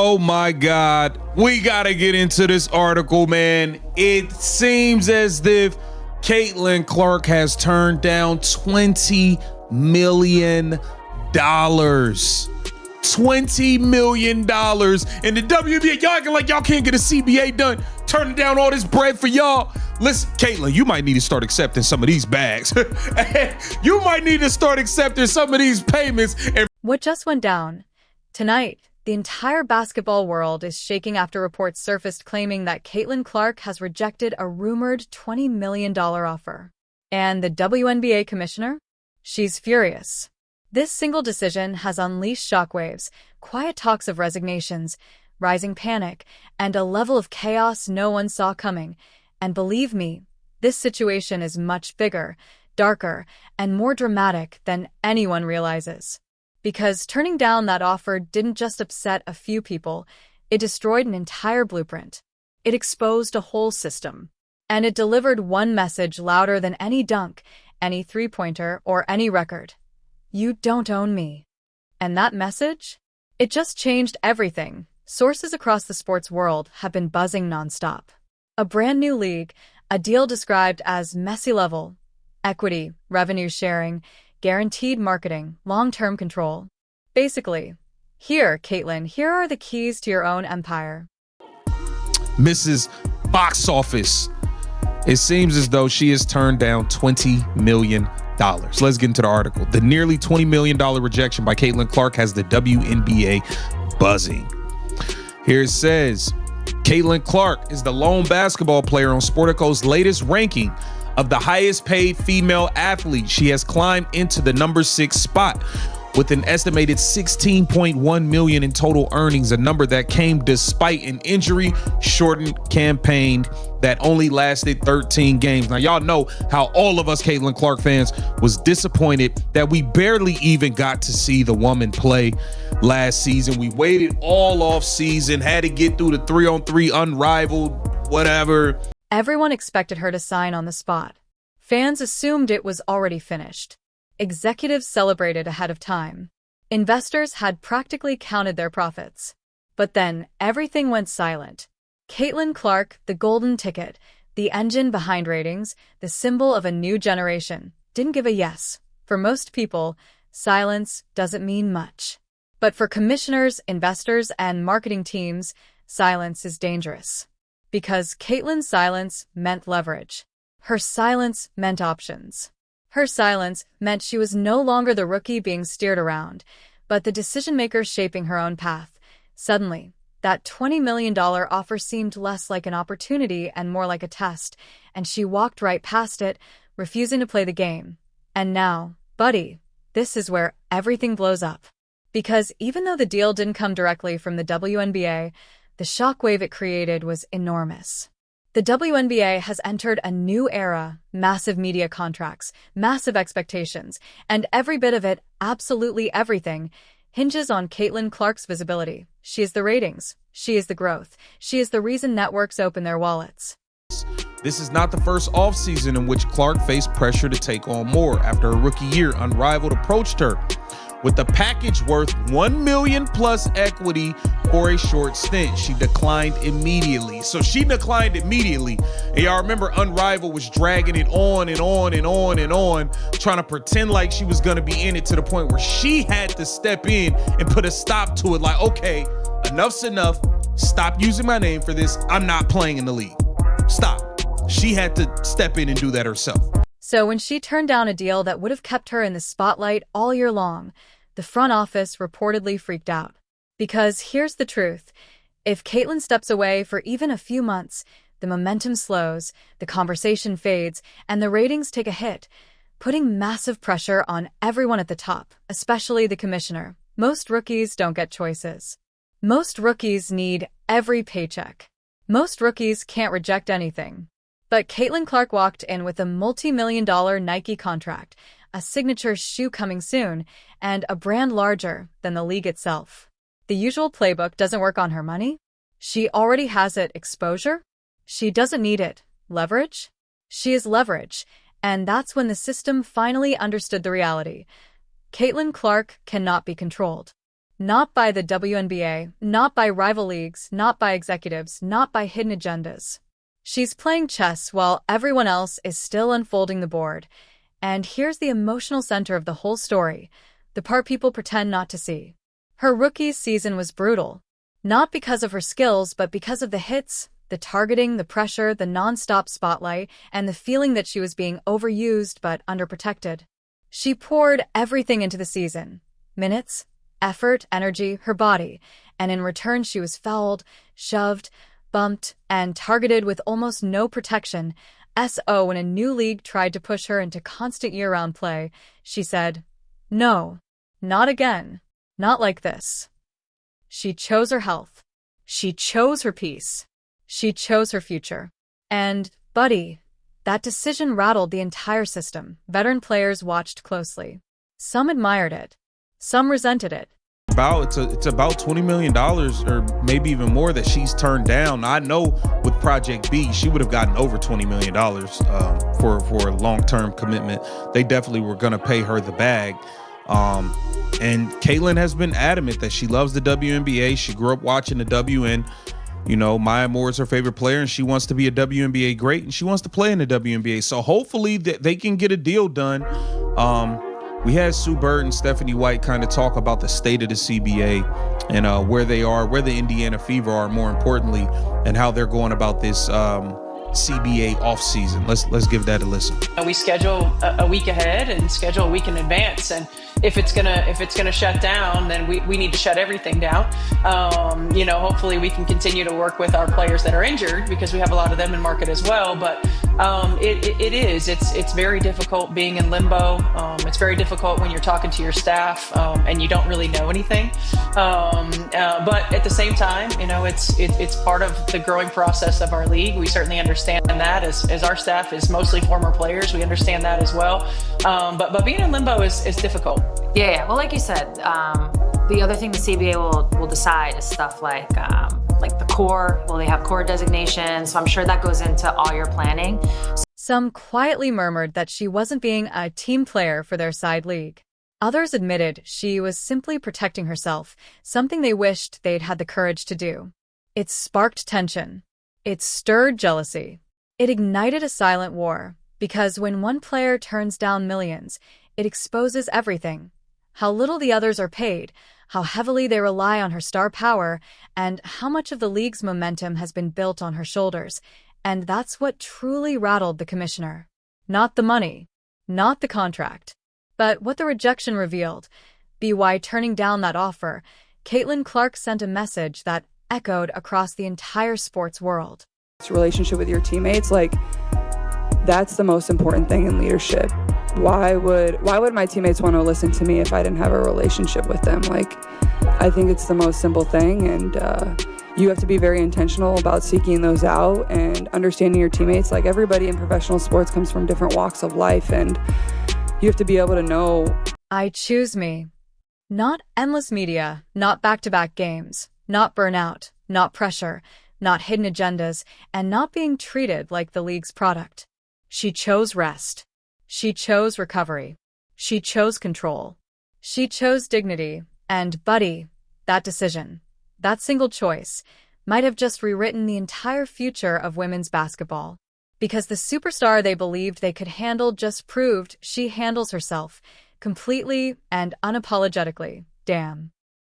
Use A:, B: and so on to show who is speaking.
A: Oh my God. We got to get into this article, man. It seems as if Caitlin Clark has turned down $20 million. $20 million. And the WNBA, y'all acting like y'all can't get a CBA done, turning down all this bread for y'all. Listen, Caitlin, you might need to start accepting some of these bags. You might need to start accepting some of these payments.
B: What just went down? Tonight, the entire basketball world is shaking after reports surfaced claiming that Caitlin Clark has rejected a rumored $20 million offer. And the WNBA Commissioner? She's furious. This single decision has unleashed shockwaves, quiet talks of resignations, rising panic, and a level of chaos no one saw coming. And believe me, this situation is much bigger, darker, and more dramatic than anyone realizes. Because turning down that offer didn't just upset a few people, it destroyed an entire blueprint. It exposed a whole system. And it delivered one message louder than any dunk, any three-pointer, or any record. You don't own me. And that message? It just changed everything. Sources across the sports world have been buzzing nonstop. A brand new league, a deal described as messy level, equity, revenue sharing, guaranteed marketing, long-term control. Basically, here, Caitlin, here are the keys to your own empire.
A: Mrs. Box Office. It seems as though she has turned down $20 million. Let's get into the article. The nearly $20 million rejection by Caitlin Clark has the WNBA buzzing. Here it says, Caitlin Clark is the lone basketball player on Sportico's latest ranking of the highest paid female athlete. She has climbed into the number 6 spot with an estimated $16.1 million in total earnings, a number that came despite an injury-shortened campaign that only lasted 13 games. Now, y'all know how all of us Caitlin Clark fans was disappointed that we barely even got to see the woman play last season. We waited all off season, had to get through the 3-on-3 unrivaled, whatever.
B: Everyone expected her to sign on the spot. Fans assumed it was already finished. Executives celebrated ahead of time. Investors had practically counted their profits. But then everything went silent. Caitlin Clark, the golden ticket, the engine behind ratings, the symbol of a new generation, didn't give a yes. For most people, silence doesn't mean much. But for commissioners, investors, and marketing teams, silence is dangerous. Because Caitlin's silence meant leverage. Her silence meant options. Her silence meant she was no longer the rookie being steered around, but the decision-maker shaping her own path. Suddenly, that $20 million offer seemed less like an opportunity and more like a test, and she walked right past it, refusing to play the game. And now, buddy, this is where everything blows up. Because even though the deal didn't come directly from the WNBA, the shockwave it created was enormous. The WNBA has entered a new era, massive media contracts, massive expectations, and every bit of it, absolutely everything, hinges on Caitlin Clark's visibility. She is the ratings. She is the growth. She is the reason networks open their wallets.
A: This is not the first offseason in which Clark faced pressure to take on more. After a rookie year, Unrivaled approached her with a package worth $1 million plus equity for a short stint. She declined immediately. And y'all remember Unrivaled was dragging it on and on and on and on, trying to pretend like she was going to be in it to the point where she had to step in and put a stop to it. Like, okay, enough's enough. Stop using my name for this. I'm not playing in the league. Stop. She had to step in and do that herself.
B: So when she turned down a deal that would have kept her in the spotlight all year long, the front office reportedly freaked out. Because here's the truth. If Caitlin steps away for even a few months, the momentum slows, the conversation fades, and the ratings take a hit, putting massive pressure on everyone at the top, especially the commissioner. Most rookies don't get choices. Most rookies need every paycheck. Most rookies can't reject anything. But Caitlin Clark walked in with a multi-million-dollar Nike contract, a signature shoe coming soon, and a brand larger than the league itself. The usual playbook doesn't work on her money. She already has it. Exposure? She doesn't need it. Leverage? She is leverage, and that's when the system finally understood the reality. Caitlin Clark cannot be controlled. Not by the WNBA, not by rival leagues, not by executives, not by hidden agendas. She's playing chess while everyone else is still unfolding the board. And here's the emotional center of the whole story, the part people pretend not to see. Her rookie season was brutal. Not because of her skills, but because of the hits, the targeting, the pressure, the non-stop spotlight, and the feeling that she was being overused but underprotected. She poured everything into the season. Minutes, effort, energy, her body. And in return, she was fouled, shoved, bumped, and targeted with almost no protection. When a new league tried to push her into constant year-round play, she said, "No, not again. Not like this." She chose her health. She chose her peace. She chose her future. And, buddy, that decision rattled the entire system. Veteran players watched closely. Some admired it. Some resented it.
A: It's about $20 million or maybe even more that she's turned down. I know with Project B, she would have gotten over $20 million for a long-term commitment. They definitely were going to pay her the bag. And Caitlin has been adamant that she loves the WNBA. She grew up watching the WN. You know, Maya Moore is her favorite player, and she wants to be a WNBA great, and she wants to play in the WNBA. So hopefully they can get a deal done. We had Sue Bird and Stephanie White kind of talk about the state of the CBA and where they are, where the Indiana Fever are, more importantly, and how they're going about this CBA offseason. Let's give that a listen.
C: We schedule a week ahead and schedule a week in advance, and if it's gonna shut down, then we need to shut everything down. Hopefully we can continue to work with our players that are injured, because we have a lot of them in market as well. But it's very difficult being in limbo. It's very difficult when you're talking to your staff and you don't really know anything. But at the same time, it's part of the growing process of our league. We certainly understand that as our staff is mostly former players. We understand that as well. But being in limbo is difficult.
D: Yeah. Well, like you said, the other thing the CBA will decide is stuff like the core. Will they have core designations? So I'm sure that goes into all your planning.
B: Some quietly murmured that she wasn't being a team player for their side league. Others admitted she was simply protecting herself, something they wished they'd had the courage to do. It sparked tension. It stirred jealousy. It ignited a silent war, because when one player turns down millions, it exposes everything. How little the others are paid, how heavily they rely on her star power, and how much of the league's momentum has been built on her shoulders. And that's what truly rattled the commissioner. Not the money, not the contract, but what the rejection revealed. By turning down that offer, Caitlin Clark sent a message that echoed across the entire sports world.
E: This relationship with your teammates, that's the most important thing in leadership. Why would my teammates want to listen to me if I didn't have a relationship with them? I think it's the most simple thing, and you have to be very intentional about seeking those out and understanding your teammates. Everybody in professional sports comes from different walks of life, and you have to be able to know.
B: I choose me. Not endless media, not back-to-back games, not burnout, not pressure, not hidden agendas, and not being treated like the league's product. She chose rest. She chose recovery. She chose control. She chose dignity. And, buddy, that decision, that single choice, might have just rewritten the entire future of women's basketball. Because the superstar they believed they could handle just proved she handles herself completely and unapologetically. Damn.